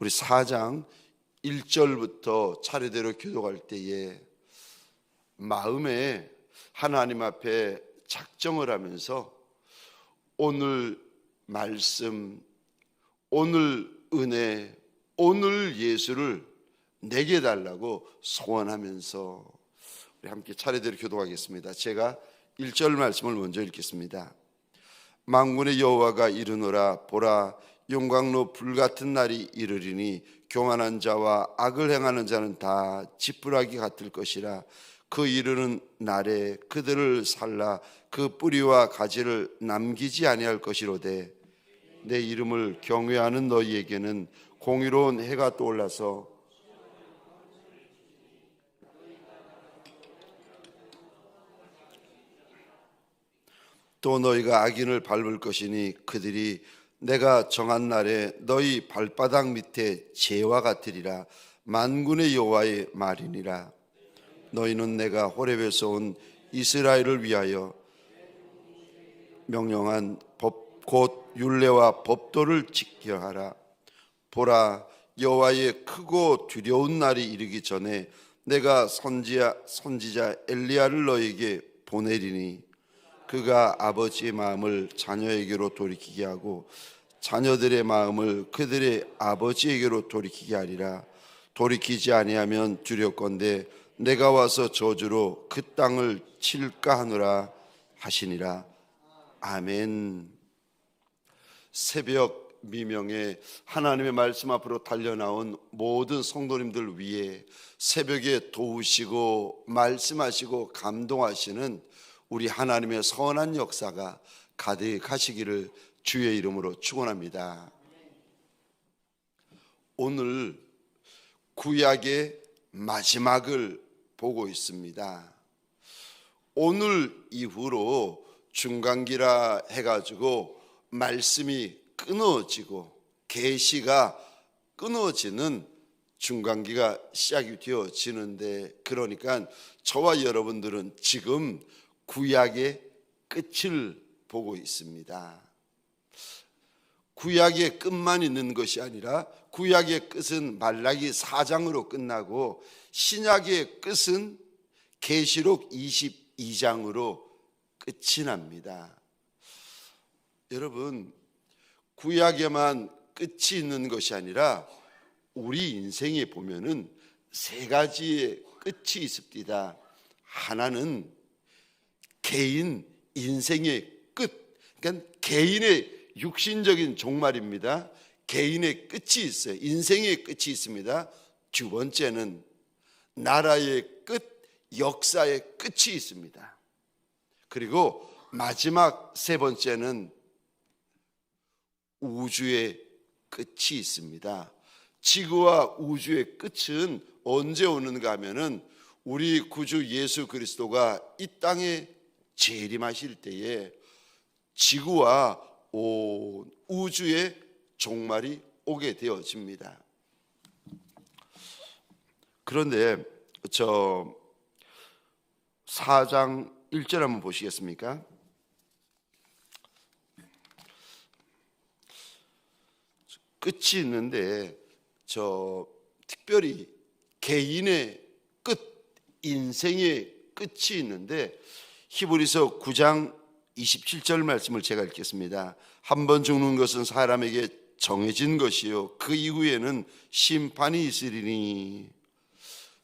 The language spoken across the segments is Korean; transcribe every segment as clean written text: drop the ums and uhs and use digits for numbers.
우리 4장 1절부터 차례대로 교독할 때에 마음에 하나님 앞에 작정을 하면서 오늘 말씀, 오늘 은혜, 오늘 예수를 내게 달라고 소원하면서 우리 함께 차례대로 교독하겠습니다. 제가 1절 말씀을 먼저 읽겠습니다. 만군의 여호와가 이르노라. 보라, 용광로 불같은 날이 이르리니 교만한 자와 악을 행하는 자는 다 지푸라기 같을 것이라. 그 이르는 날에 그들을 살라 그 뿌리와 가지를 남기지 아니할 것이로되 내 이름을 경외하는 너희에게는 공의로운 해가 떠올라서 또 너희가 악인을 밟을 것이니 그들이 내가 정한 날에 너희 발바닥 밑에 재와 같으리라. 만군의 여호와의 말이니라. 너희는 내가 호렙에서 온 이스라엘을 위하여 명령한 법 곧 율례와 법도를 지켜야 하라. 보라, 여호와의 크고 두려운 날이 이르기 전에 내가 선지자 엘리야를 너희에게 보내리니 그가 아버지의 마음을 자녀에게로 돌이키게 하고 자녀들의 마음을 그들의 아버지에게로 돌이키게 하리라. 돌이키지 아니하면 두렵건대 내가 와서 저주로 그 땅을 칠까 하노라 하시니라. 아멘. 새벽 미명에 하나님의 말씀 앞으로 달려나온 모든 성도님들 위해 새벽에 도우시고 말씀하시고 감동하시는 우리 하나님의 선한 역사가 가득하시기를 주의 이름으로 축원합니다. 오늘 구약의 마지막을 보고 있습니다. 오늘 이후로 중간기라 해가지고 말씀이 끊어지고 계시가 끊어지는 중간기가 시작이 되어지는데, 그러니까 저와 여러분들은 지금 구약의 끝을 보고 있습니다. 구약의 끝만 있는 것이 아니라 구약의 끝은 말라기 4장으로 끝나고 신약의 끝은 계시록 22장으로 끝이 납니다. 여러분, 구약에만 끝이 있는 것이 아니라 우리 인생에 보면은 세 가지의 끝이 있습니다. 하나는 개인 인생의 끝, 그러니까 개인의 육신적인 종말입니다. 개인의 끝이 있어요. 인생의 끝이 있습니다. 두 번째는 나라의 끝, 역사의 끝이 있습니다. 그리고 마지막 세 번째는 우주의 끝이 있습니다. 지구와 우주의 끝은 언제 오는가 하면은 우리 구주 예수 그리스도가 이 땅에 재림하실 때에 지구와 온 우주의 종말이 오게 되어집니다. 그런데 4장 1절 한번 보시겠습니까? 끝이 있는데 특별히 개인의 끝, 인생의 끝이 있는데 히브리서 9장 27절 말씀을 제가 읽겠습니다. 한 번 죽는 것은 사람에게 정해진 것이요 그 이후에는 심판이 있으리니.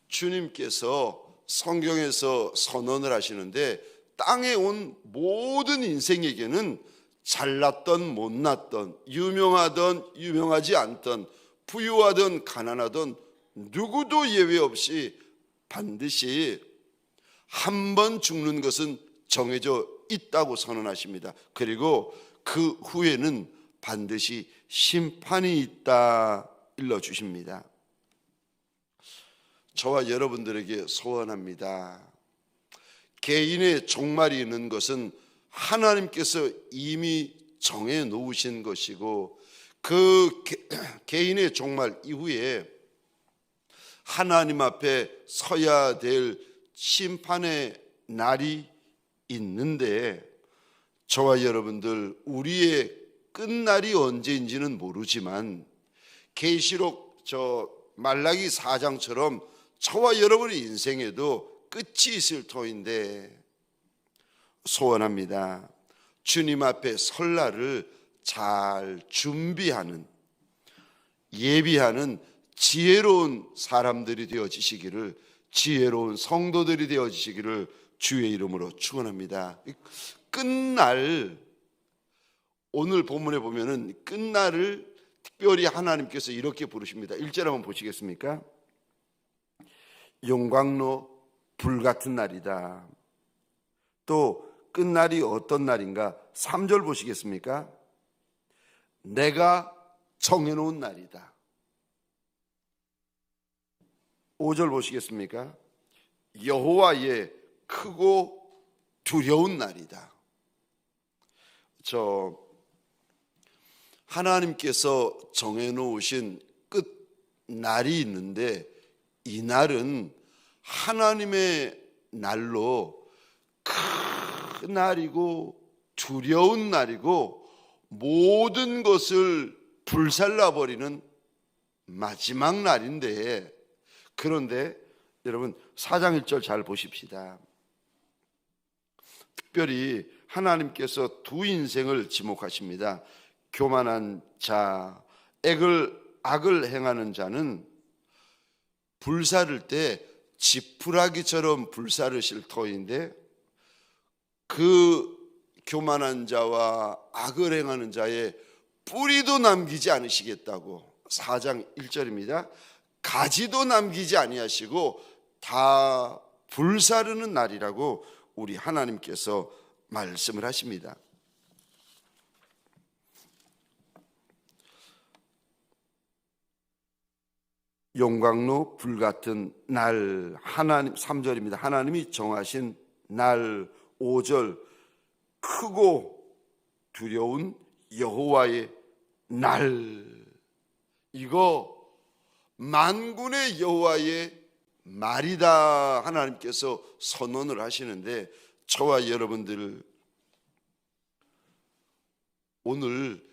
주님께서 성경에서 선언을 하시는데 땅에 온 모든 인생에게는 잘났던 못났던, 유명하던 유명하지 않던, 부유하던 가난하던 누구도 예외 없이 반드시 한 번 죽는 것은 정해져 있다고 선언하십니다. 그리고 그 후에는 반드시 심판이 있다 일러주십니다. 저와 여러분들에게 소원합니다. 개인의 종말이 있는 것은 하나님께서 이미 정해 놓으신 것이고 그 개인의 종말 이후에 하나님 앞에 서야 될 심판의 날이 있는데, 저와 여러분들 우리의 끝날이 언제인지는 모르지만 계시록 저 말라기 4장처럼 저와 여러분의 인생에도 끝이 있을 터인데 소원합니다. 주님 앞에 설 날을 잘 준비하는, 예비하는 지혜로운 사람들이 되어지시기를, 지혜로운 성도들이 되어지시기를 주의 이름으로 축원합니다. 끝날, 오늘 본문에 보면은 끝날을 특별히 하나님께서 이렇게 부르십니다. 1절 한번 보시겠습니까? 용광로 불같은 날이다. 또 끝날이 어떤 날인가? 3절 보시겠습니까? 내가 정해놓은 날이다. 5절 보시겠습니까? 여호와의 크고 두려운 날이다. 하나님께서 정해놓으신 끝날이 있는데 이 날은 하나님의 날로 큰 날이고 두려운 날이고 모든 것을 불살라버리는 마지막 날인데, 그런데 여러분 4장 1절 잘 보십시다. 특별히 하나님께서 두 인생을 지목하십니다. 교만한 자, 악을 행하는 자는 불사를 때 지푸라기처럼 불사르실 터인데, 그 교만한 자와 악을 행하는 자의 뿌리도 남기지 않으시겠다고 4장 1절입니다. 가지도 남기지 아니하시고 다 불사르는 날이라고 우리 하나님께서 말씀을 하십니다. 용광로 불같은 날, 하나님 3절입니다. 하나님이 정하신 날. 5절 크고 두려운 여호와의 날. 이거 만군의 여호와의 말이다 하나님께서 선언을 하시는데, 저와 여러분들 오늘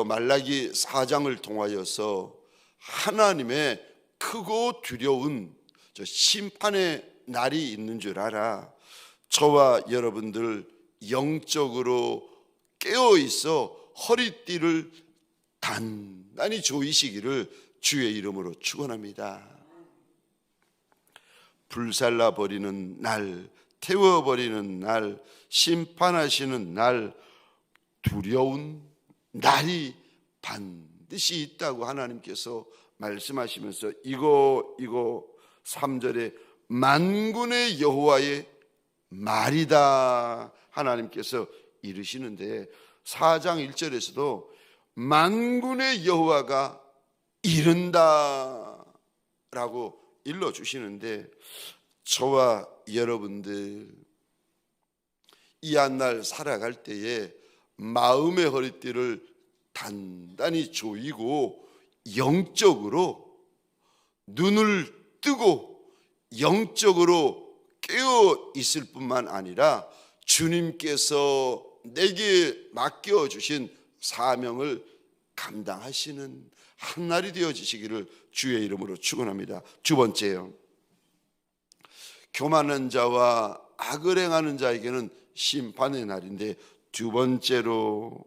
말라기 4장을 통하여서 하나님의 크고 두려운 심판의 날이 있는 줄 알아. 저와 여러분들 영적으로 깨어 있어 허리띠를 단단히 조이시기를 주의 이름으로 축원합니다. 불살라 버리는 날, 태워 버리는 날, 심판하시는 날, 두려운 날이 반드시 있다고 하나님께서 말씀하시면서 이거 3절에 만군의 여호와의 말이다 하나님께서 이르시는데, 4장 1절에서도 만군의 여호와가 이른다 라고 일러주시는데, 저와 여러분들 이 한 날 살아갈 때에 마음의 허리띠를 단단히 조이고 영적으로 눈을 뜨고 영적으로 깨어 있을 뿐만 아니라 주님께서 내게 맡겨주신 사명을 감당하시는 한 날이 되어지시기를 주의 이름으로 축원합니다. 두 번째요, 교만한 자와 악을 행하는 자에게는 심판의 날인데, 두 번째로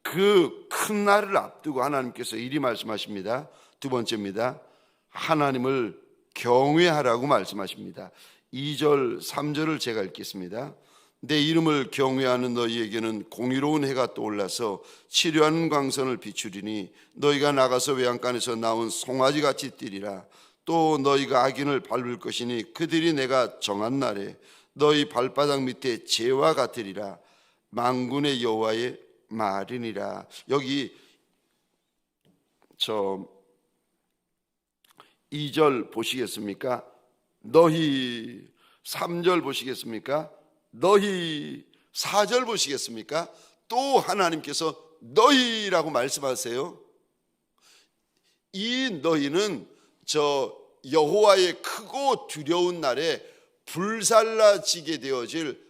그 큰 날을 앞두고 하나님께서 이리 말씀하십니다. 두 번째입니다. 하나님을 경외하라고 말씀하십니다. 2절 3절을 제가 읽겠습니다. 내 이름을 경외하는 너희에게는 공의로운 해가 떠올라서 치료하는 광선을 비추리니 너희가 나가서 외양간에서 나온 송아지같이 뛰리라. 또 너희가 악인을 밟을 것이니 그들이 내가 정한 날에 너희 발바닥 밑에 재와 같으리라. 만군의 여호와의 말이니라. 여기 2절 보시겠습니까? 너희. 3절 보시겠습니까? 너희. 4절 보시겠습니까? 또 하나님께서 너희라고 말씀하세요. 이 너희는 여호와의 크고 두려운 날에 불살라지게 되어질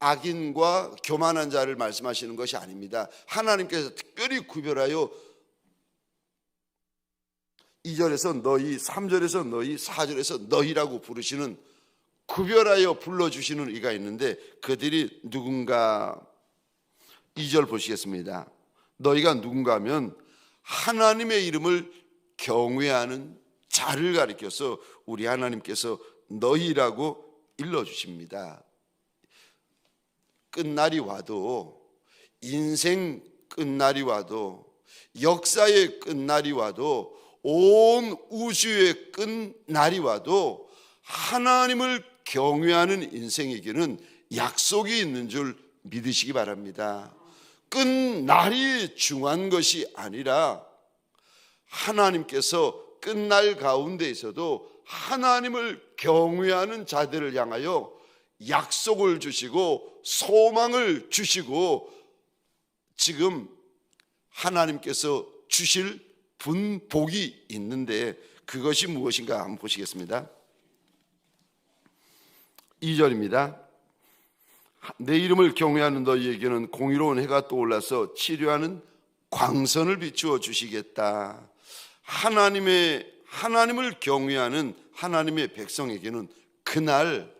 악인과 교만한 자를 말씀하시는 것이 아닙니다. 하나님께서 특별히 구별하여 2절에서 너희, 3절에서 너희, 4절에서 너희라고 부르시는, 구별하여 불러주시는 이가 있는데 그들이 누군가? 2절 보시겠습니다. 너희가 누군가 하면 하나님의 이름을 경외하는 자를 가리켜서 우리 하나님께서 너희라고 일러주십니다. 끝날이 와도, 인생 끝날이 와도, 역사의 끝날이 와도, 온 우주의 끝날이 와도 하나님을 경외하는 인생에게는 약속이 있는 줄 믿으시기 바랍니다. 끝날이 중요한 것이 아니라 하나님께서 끝날 가운데 있어도 하나님을 경외하는 자들을 향하여 약속을 주시고 소망을 주시고 지금 하나님께서 주실 분복이 있는데 그것이 무엇인가 한번 보시겠습니다. 2절입니다. 내 이름을 경외하는 너희에게는 공의로운 해가 떠올라서 치료하는 광선을 비추어 주시겠다. 하나님을 경외하는 하나님의 백성에게는 그날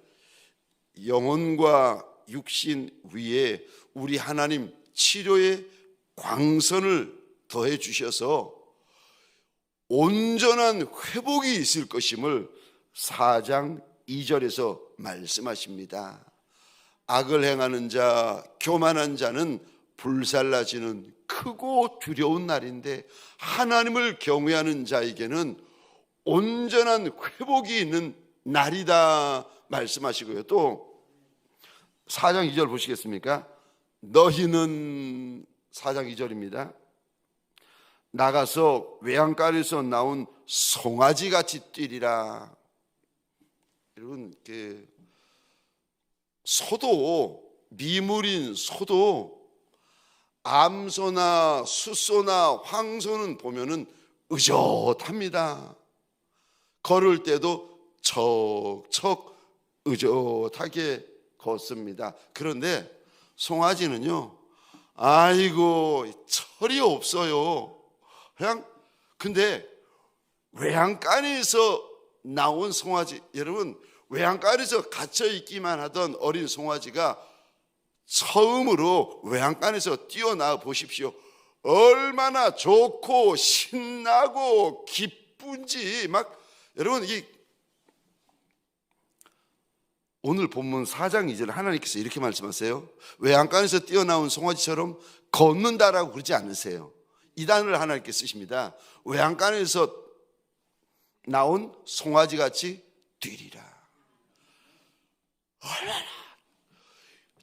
영혼과 육신 위에 우리 하나님 치료의 광선을 더해 주셔서 온전한 회복이 있을 것임을 4장 2절에서 말씀하십니다. 악을 행하는 자, 교만한 자는 불살라지는 크고 두려운 날인데 하나님을 경외하는 자에게는 온전한 회복이 있는 날이다 말씀하시고요. 또 4장 2절 보시겠습니까? 너희는, 4장 2절입니다. 나가서 외양간에서 나온 송아지 같이 뛰리라. 여러분, 소도, 미물인 소도 암소나 숫소나 황소는 보면은 의젓합니다. 걸을 때도 척척 의젓하게 걷습니다. 그런데 송아지는요, 아이고 철이 없어요. 그냥, 근데 외양간에서 나온 송아지, 여러분 외양간에서 갇혀 있기만 하던 어린 송아지가 처음으로 외양간에서 뛰어나와 보십시오. 얼마나 좋고 신나고 기쁜지. 막 여러분, 이 오늘 본문 4장 2절 하나님께서 이렇게 말씀하세요. 외양간에서 뛰어나온 송아지처럼 걷는다라고 그러지 않으세요. 이 단어를 하나님께 쓰십니다. 외양간에서 나온 송아지같이 뛰리라. 얼마나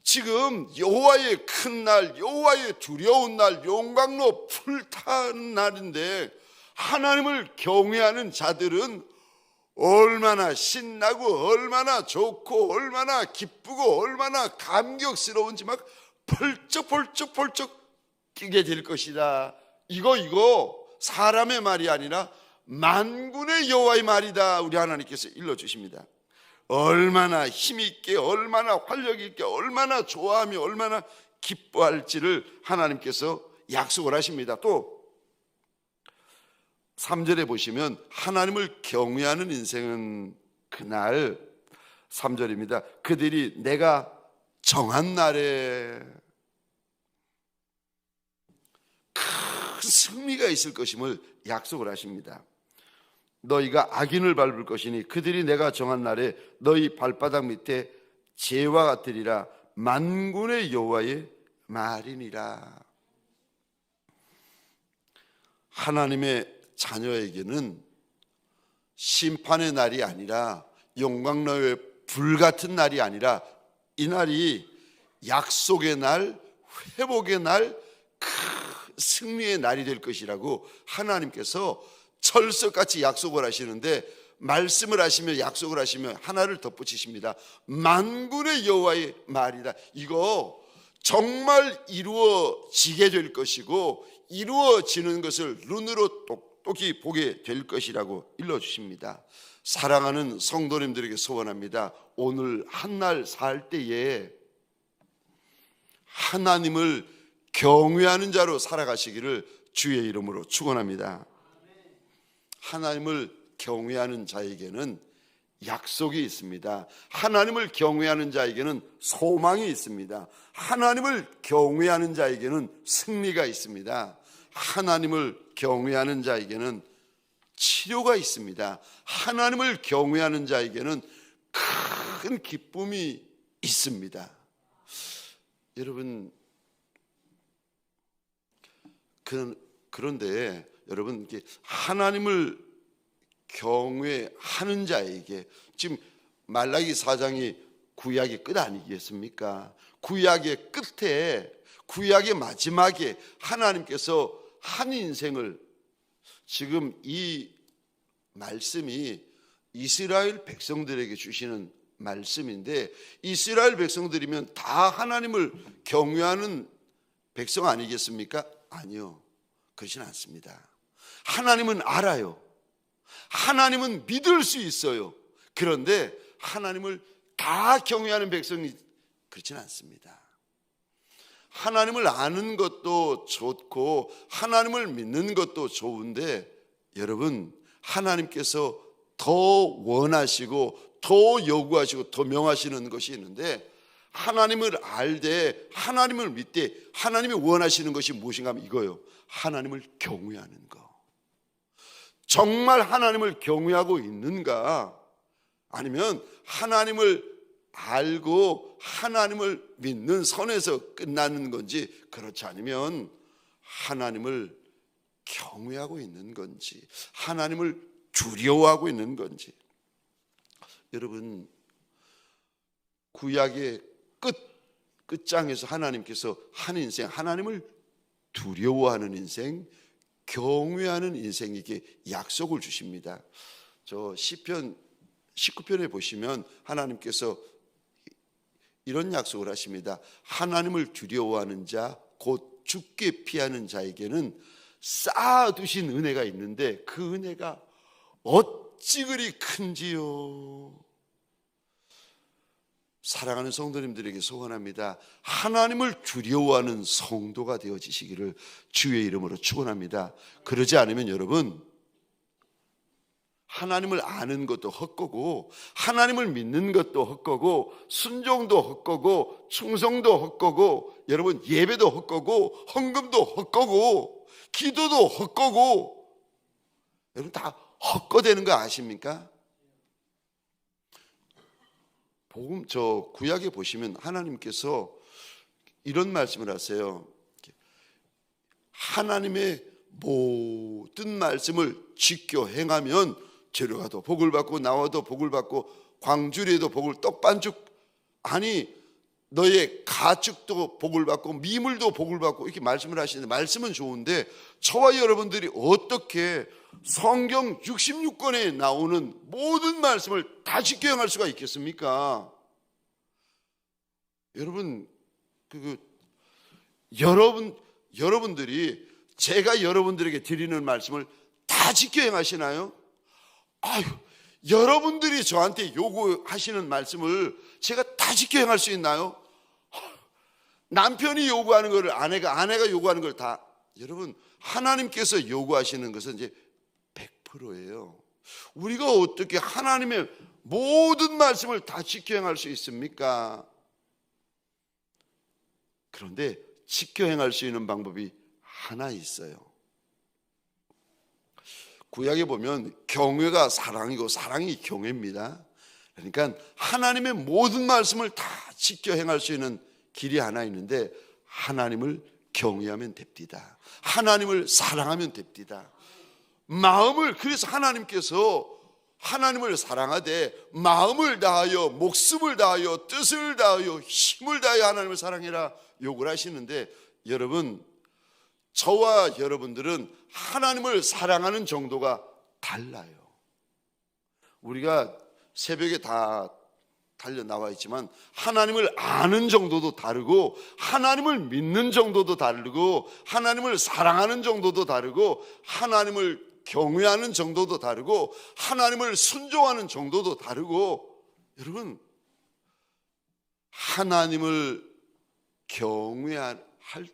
지금 여호와의 큰 날, 여호와의 두려운 날, 용광로 불타는 날인데 하나님을 경외하는 자들은 얼마나 신나고 얼마나 좋고 얼마나 기쁘고 얼마나 감격스러운지 막 펄쩍 뛰게 될 것이다. 이거 사람의 말이 아니라 만군의 여호와의 말이다. 우리 하나님께서 일러주십니다. 얼마나 힘있게, 얼마나 활력있게, 얼마나 좋아하며 얼마나 기뻐할지를 하나님께서 약속을 하십니다. 또 3절에 보시면 하나님을 경외하는 인생은 그날, 3절입니다. 그들이 내가 정한 날에 큰 승리가 있을 것임을 약속을 하십니다. 너희가 악인을 밟을 것이니 그들이 내가 정한 날에 너희 발바닥 밑에 재와 같으리라. 만군의 여호와의 말이니라. 하나님의 자녀에게는 심판의 날이 아니라 영광로의 불같은 날이 아니라 이 날이 약속의 날, 회복의 날, 큰 승리의 날이 될 것이라고 하나님께서 철석같이 약속을 하시는데, 말씀을 하시며 약속을 하시며 하나를 덧붙이십니다. 만군의 여호와의 말이다. 이거 정말 이루어지게 될 것이고 이루어지는 것을 눈으로 똑똑히 보게 될 것이라고 일러주십니다. 사랑하는 성도님들에게 소원합니다. 오늘 한날 살 때에 하나님을 경외하는 자로 살아가시기를 주의 이름으로 축원합니다. 하나님을 경외하는 자에게는 약속이 있습니다. 하나님을 경외하는 자에게는 소망이 있습니다. 하나님을 경외하는 자에게는 승리가 있습니다. 하나님을 경외하는 자에게는 치료가 있습니다. 하나님을 경외하는 자에게는 큰 기쁨이 있습니다. 여러분, 그런데 여러분, 하나님을 경외하는 자에게, 지금 말라기 4장이 구약의 끝 아니겠습니까? 구약의 끝에, 구약의 마지막에 하나님께서 한 인생을, 지금 이 말씀이 이스라엘 백성들에게 주시는 말씀인데, 이스라엘 백성들이면 다 하나님을 경외하는 백성 아니겠습니까? 아니요, 그렇진 않습니다. 하나님은 알아요. 하나님은 믿을 수 있어요. 그런데 하나님을 다 경외하는 백성이 그렇진 않습니다. 하나님을 아는 것도 좋고 하나님을 믿는 것도 좋은데, 여러분, 하나님께서 더 원하시고 더 요구하시고 더 명하시는 것이 있는데, 하나님을 알되 하나님을 믿되 하나님이 원하시는 것이 무엇인가 하면 이거예요. 하나님을 경외하는 것. 정말 하나님을 경외하고 있는가? 아니면 하나님을 알고 하나님을 믿는 선에서 끝나는 건지, 그렇지 않으면 하나님을 경외하고 있는 건지, 하나님을 두려워하고 있는 건지. 여러분, 구약의 끝장에서 하나님께서 한 인생, 하나님을 두려워하는 인생, 경외하는 인생에게 약속을 주십니다. 저 시편 19편에 보시면 하나님께서 이런 약속을 하십니다. 하나님을 두려워하는 자, 곧 죽게 피하는 자에게는 쌓아두신 은혜가 있는데 그 은혜가 어찌 그리 큰지요. 사랑하는 성도님들에게 소원합니다. 하나님을 두려워하는 성도가 되어지시기를 주의 이름으로 축원합니다. 그러지 않으면 여러분, 하나님을 아는 것도 헛거고 하나님을 믿는 것도 헛거고 순종도 헛거고 충성도 헛거고, 여러분, 예배도 헛거고 헌금도 헛거고 기도도 헛거고, 여러분 다 헛거되는 거 아십니까? 복음, 저 구약에 보시면 하나님께서 이런 말씀을 하세요. 하나님의 모든 말씀을 지켜 행하면 재료가도 복을 받고 나와도 복을 받고 광주리에도 복을, 떡반죽, 아니 너의 가축도 복을 받고 미물도 복을 받고, 이렇게 말씀을 하시는데, 말씀은 좋은데 저와 여러분들이 어떻게 성경 66권에 나오는 모든 말씀을 다 지켜 행할 수가 있겠습니까? 여러분, 여러분들이 제가 여러분들에게 드리는 말씀을 다 지켜 행하시나요? 아유, 여러분들이 저한테 요구하시는 말씀을 제가 다 지켜 행할 수 있나요? 남편이 요구하는 것을 아내가 요구하는 걸 다, 여러분, 하나님께서 요구하시는 것은 이제 100%예요. 우리가 어떻게 하나님의 모든 말씀을 다 지켜 행할 수 있습니까? 그런데 지켜 행할 수 있는 방법이 하나 있어요. 구약에 보면 경외가 사랑이고 사랑이 경외입니다. 그러니까 하나님의 모든 말씀을 다 지켜 행할 수 있는 길이 하나 있는데, 하나님을 경외하면 됩니다. 하나님을 사랑하면 됩니다. 마음을, 그래서 하나님께서 하나님을 사랑하되 마음을 다하여 목숨을 다하여 뜻을 다하여 힘을 다하여 하나님을 사랑해라 요구를 하시는데, 여러분, 저와 여러분들은 하나님을 사랑하는 정도가 달라요. 우리가 새벽에 다 달려 나와 있지만 하나님을 아는 정도도 다르고 하나님을 믿는 정도도 다르고 하나님을 사랑하는 정도도 다르고 하나님을 경외하는 정도도 다르고 하나님을 순종하는 정도도 다르고, 여러분, 하나님을 경외할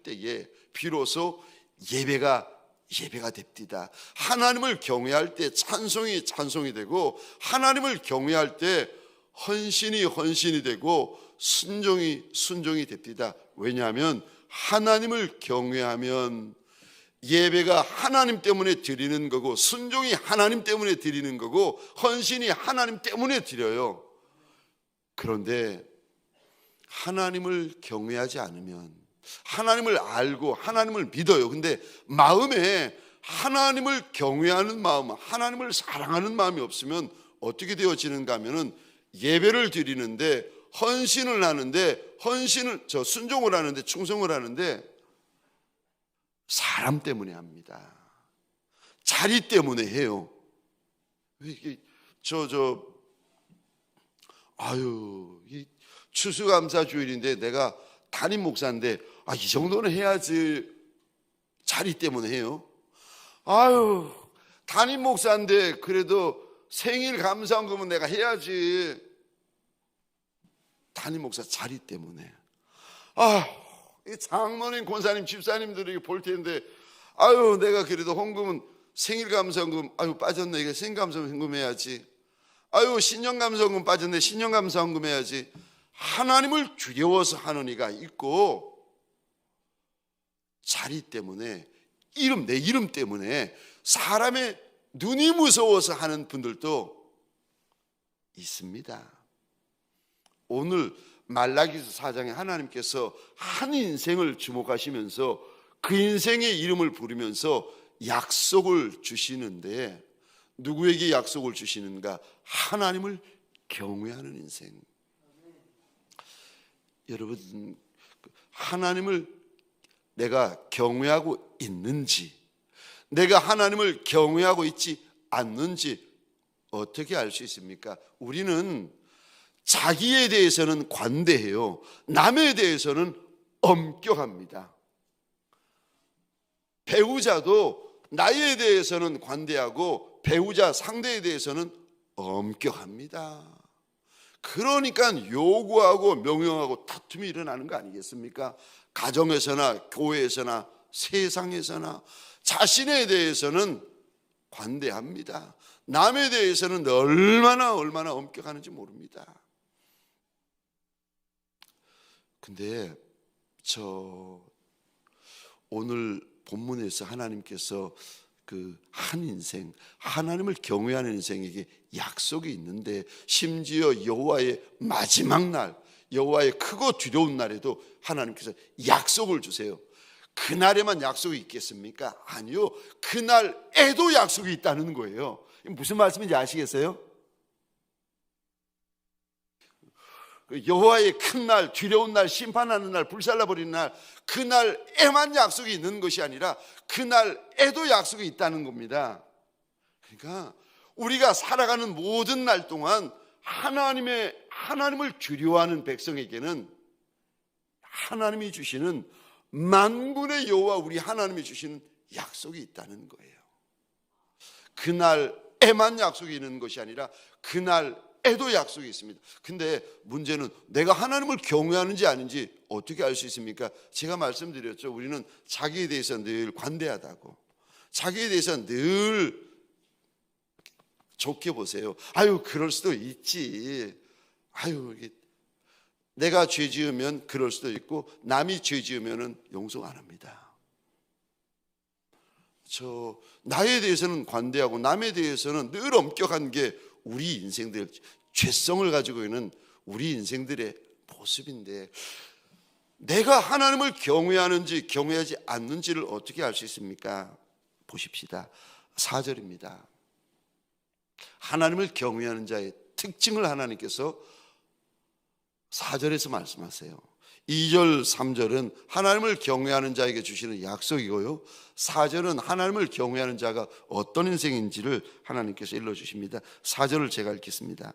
때에 비로소 예배가 예배가 됩니다. 하나님을 경외할 때 찬송이 되고, 하나님을 경외할 때 헌신이 되고, 순종이 됩니다. 왜냐하면 하나님을 경외하면 예배가 하나님 때문에 드리는 거고, 순종이 하나님 때문에 드리는 거고, 헌신이 하나님 때문에 드려요. 그런데 하나님을 경외하지 않으면, 하나님을 알고 하나님을 믿어요. 근데 마음에 하나님을 경외하는 마음, 하나님을 사랑하는 마음이 없으면 어떻게 되어지는가 하면은, 예배를 드리는데, 헌신을 하는데, 순종을 하는데, 충성을 하는데 사람 때문에 합니다. 자리 때문에 해요. 이 추수감사 주일인데 내가 담임 목사인데 이 정도는 해야지. 자리 때문에 해요. 담임 목사인데 그래도 생일 감사헌금은 내가 해야지. 담임 목사 자리 때문에. 장로님, 권사님, 집사님들이 볼 텐데 내가 그래도 헌금은 생일 감사헌금 빠졌네. 이거 생일 감사헌금 해야지. 신년 감사헌금 빠졌네. 신년 감사헌금 해야지. 하나님을 두려워서 하는 이가 있고, 자리 때문에, 내 이름 때문에 사람의 눈이 무서워서 하는 분들도 있습니다. 오늘 말라기서 4장에 하나님께서 한 인생을 주목하시면서 그 인생의 이름을 부르면서 약속을 주시는데, 누구에게 약속을 주시는가? 하나님을 경외하는 인생. 여러분, 하나님을 내가 경외하고 있는지, 내가 하나님을 경외하고 있지 않는지 어떻게 알 수 있습니까? 우리는 자기에 대해서는 관대해요. 남에 대해서는 엄격합니다. 배우자도 나에 대해서는 관대하고 배우자 상대에 대해서는 엄격합니다. 그러니까 요구하고 명령하고 다툼이 일어나는 거 아니겠습니까? 가정에서나 교회에서나 세상에서나 자신에 대해서는 관대합니다. 남에 대해서는 얼마나 엄격하는지 모릅니다. 근데 오늘 본문에서 하나님께서 그 한 인생, 하나님을 경외하는 인생에게 약속이 있는데, 심지어 여호와의 마지막 날, 여호와의 크고 두려운 날에도 하나님께서 약속을 주세요. 그날에만 약속이 있겠습니까? 아니요, 그날에도 약속이 있다는 거예요. 무슨 말씀인지 아시겠어요? 여호와의 큰 날, 두려운 날, 심판하는 날, 불살라버리는 날, 그날에만 약속이 있는 것이 아니라 그날에도 약속이 있다는 겁니다. 그러니까 우리가 살아가는 모든 날 동안 하나님을 두려워하는 백성에게는 하나님이 주시는, 만군의 여호와 우리 하나님이 주시는 약속이 있다는 거예요. 그날에만 약속이 있는 것이 아니라 그날에도 약속이 있습니다. 근데 문제는 내가 하나님을 경외하는지 아닌지 어떻게 알 수 있습니까? 제가 말씀드렸죠. 우리는 자기에 대해서 늘 관대하다고, 자기에 대해서 늘 좋게 보세요. 그럴 수도 있지. 내가 죄 지으면 그럴 수도 있고, 남이 죄 지으면 용서 안 합니다. 나에 대해서는 관대하고 남에 대해서는 늘 엄격한 게 우리 인생들, 죄성을 가지고 있는 우리 인생들의 모습인데, 내가 하나님을 경외하는지 경외하지 않는지를 어떻게 알 수 있습니까? 보십시다. 4절입니다. 하나님을 경외하는 자의 특징을 하나님께서 4절에서 말씀하세요. 2절, 3절은 하나님을 경외하는 자에게 주시는 약속이고요, 4절은 하나님을 경외하는 자가 어떤 인생인지를 하나님께서 일러주십니다. 4절을 제가 읽겠습니다.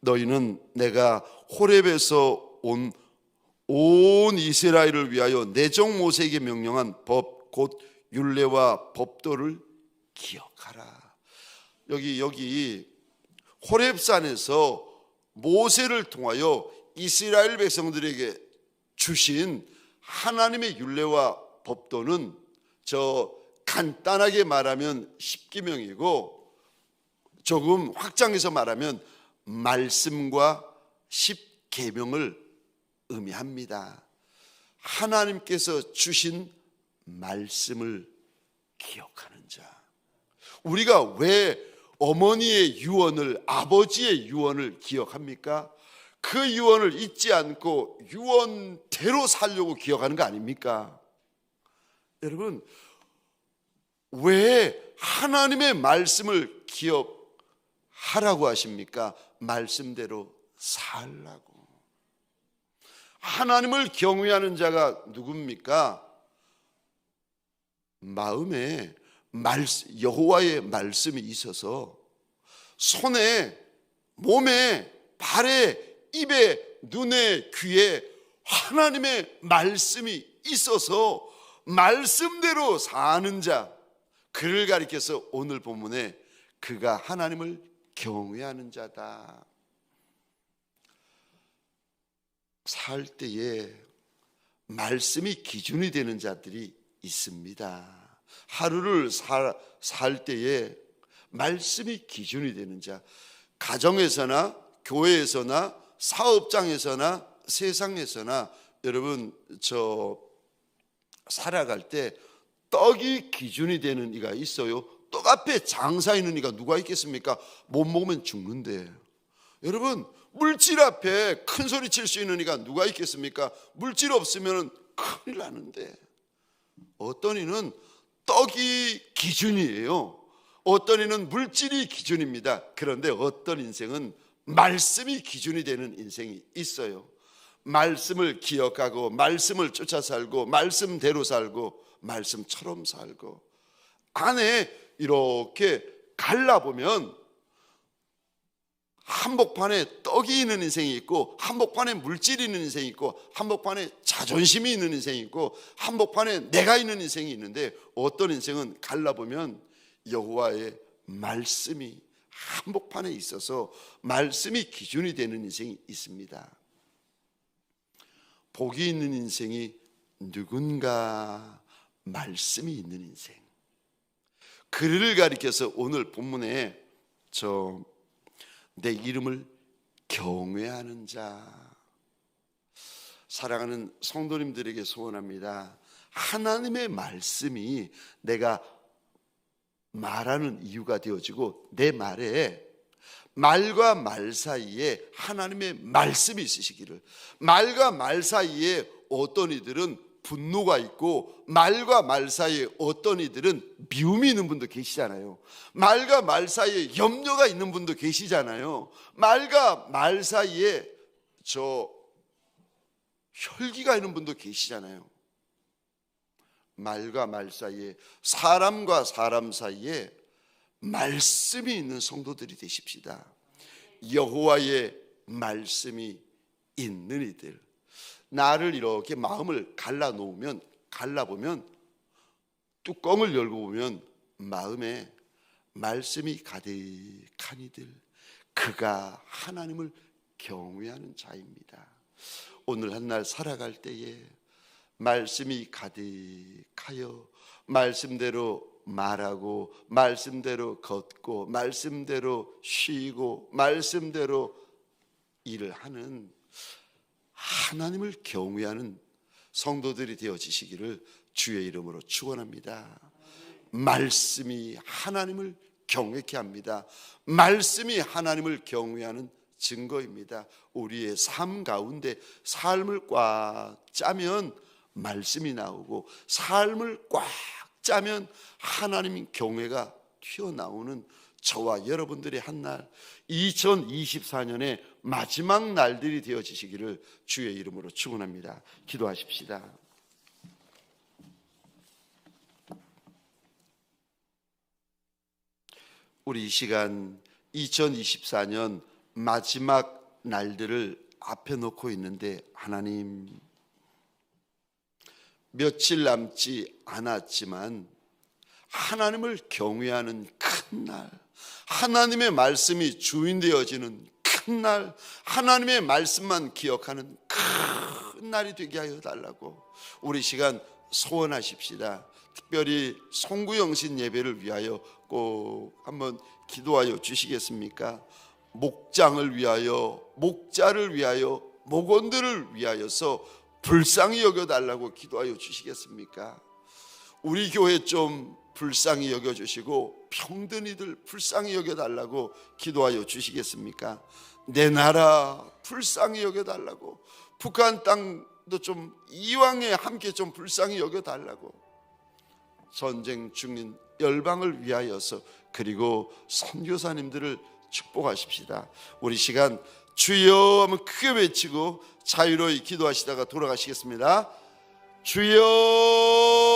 너희는 내가 호렙에서 온 이스라엘을 위하여 내 종 모세에게 명령한 법, 곧 율례와 법도를 기억하라. 여기 호렙산에서 모세를 통하여 이스라엘 백성들에게 주신 하나님의 율례와 법도는 간단하게 말하면 십계명이고 조금 확장해서 말하면 말씀과 십계명을 의미합니다. 하나님께서 주신 말씀을 기억하는 자. 우리가 왜 어머니의 유언을, 아버지의 유언을 기억합니까? 그 유언을 잊지 않고 유언대로 살려고 기억하는 거 아닙니까? 여러분, 왜 하나님의 말씀을 기억하라고 하십니까? 말씀대로 살라고. 하나님을 경외하는 자가 누굽니까? 마음에 여호와의 말씀이 있어서 손에, 몸에, 발에, 입에, 눈에, 귀에 하나님의 말씀이 있어서 말씀대로 사는 자, 그를 가리켜서 오늘 본문에 그가 하나님을 경외하는 자다. 살 때에 말씀이 기준이 되는 자들이 있습니다. 하루를 살 때에 말씀이 기준이 되는 자, 가정에서나 교회에서나 사업장에서나 세상에서나 여러분 살아갈 때 떡이 기준이 되는 이가 있어요. 떡 앞에 장사 있는 이가 누가 있겠습니까? 못 먹으면 죽는데. 여러분, 물질 앞에 큰 소리 칠 수 있는 이가 누가 있겠습니까? 물질 없으면 큰일 나는데. 어떤 이는 떡이 기준이에요. 어떤 이는 물질이 기준입니다. 그런데 어떤 인생은 말씀이 기준이 되는 인생이 있어요. 말씀을 기억하고 말씀을 쫓아 살고 말씀대로 살고 말씀처럼 살고, 안에 이렇게 갈라보면 한복판에 떡이 있는 인생이 있고, 한복판에 물질이 있는 인생이 있고, 한복판에 자존심이 있는 인생이 있고, 한복판에 내가 있는 인생이 있는데, 어떤 인생은 갈라보면 여호와의 말씀이 한복판에 있어서 말씀이 기준이 되는 인생이 있습니다. 복이 있는 인생이 누군가 말씀이 있는 인생, 그를 가리켜서 오늘 본문에 내 이름을 경외하는 자. 사랑하는 성도님들에게 소원합니다. 하나님의 말씀이 내가 말하는 이유가 되어지고, 내 말에 말과 말 사이에 하나님의 말씀이 있으시기를. 말과 말 사이에 어떤 이들은 분노가 있고, 말과 말 사이에 어떤 이들은 미움이 있는 분도 계시잖아요. 말과 말 사이에 염려가 있는 분도 계시잖아요. 말과 말 사이에 혈기가 있는 분도 계시잖아요. 말과 말 사이에, 사람과 사람 사이에 말씀이 있는 성도들이 되십시다. 여호와의 말씀이 있는 이들. 나를 이렇게 마음을 갈라보면 뚜껑을 열고 보면 마음에 말씀이 가득한 이들, 그가 하나님을 경외하는 자입니다. 오늘 한날 살아갈 때에 말씀이 가득하여 말씀대로 말하고, 말씀대로 걷고, 말씀대로 쉬고, 말씀대로 일을 하는 하나님을 경외하는 성도들이 되어지시기를 주의 이름으로 축원합니다. 말씀이 하나님을 경외케 합니다. 말씀이 하나님을 경외하는 증거입니다. 우리의 삶 가운데 삶을 꽉 짜면 말씀이 나오고, 삶을 꽉 짜면 하나님 경외가 튀어나오는 저와 여러분들의 한날, 2024년의 마지막 날들이 되어지시기를 주의 이름으로 축원합니다. 기도하십시다. 우리 이 시간 2024년 마지막 날들을 앞에 놓고 있는데, 하나님, 며칠 남지 않았지만 하나님을 경외하는 큰 날, 하나님의 말씀이 주인 되어지는 큰 날, 하나님의 말씀만 기억하는 큰 날이 되게 하여 달라고 우리 시간 소원하십시다. 특별히 송구영신 예배를 위하여 꼭 한번 기도하여 주시겠습니까? 목장을 위하여, 목자를 위하여, 목원들을 위하여서 불쌍히 여겨달라고 기도하여 주시겠습니까? 우리 교회 좀 불쌍히 여겨주시고 평든이들 불쌍히 여겨달라고 기도하여 주시겠습니까? 내 나라 불쌍히 여겨달라고, 북한 땅도 좀 이왕에 함께 좀 불쌍히 여겨달라고, 전쟁 중인 열방을 위하여서, 그리고 선교사님들을 축복하십시다. 우리 시간 주여 하면 크게 외치고 자유로이 기도하시다가 돌아가시겠습니다. 주여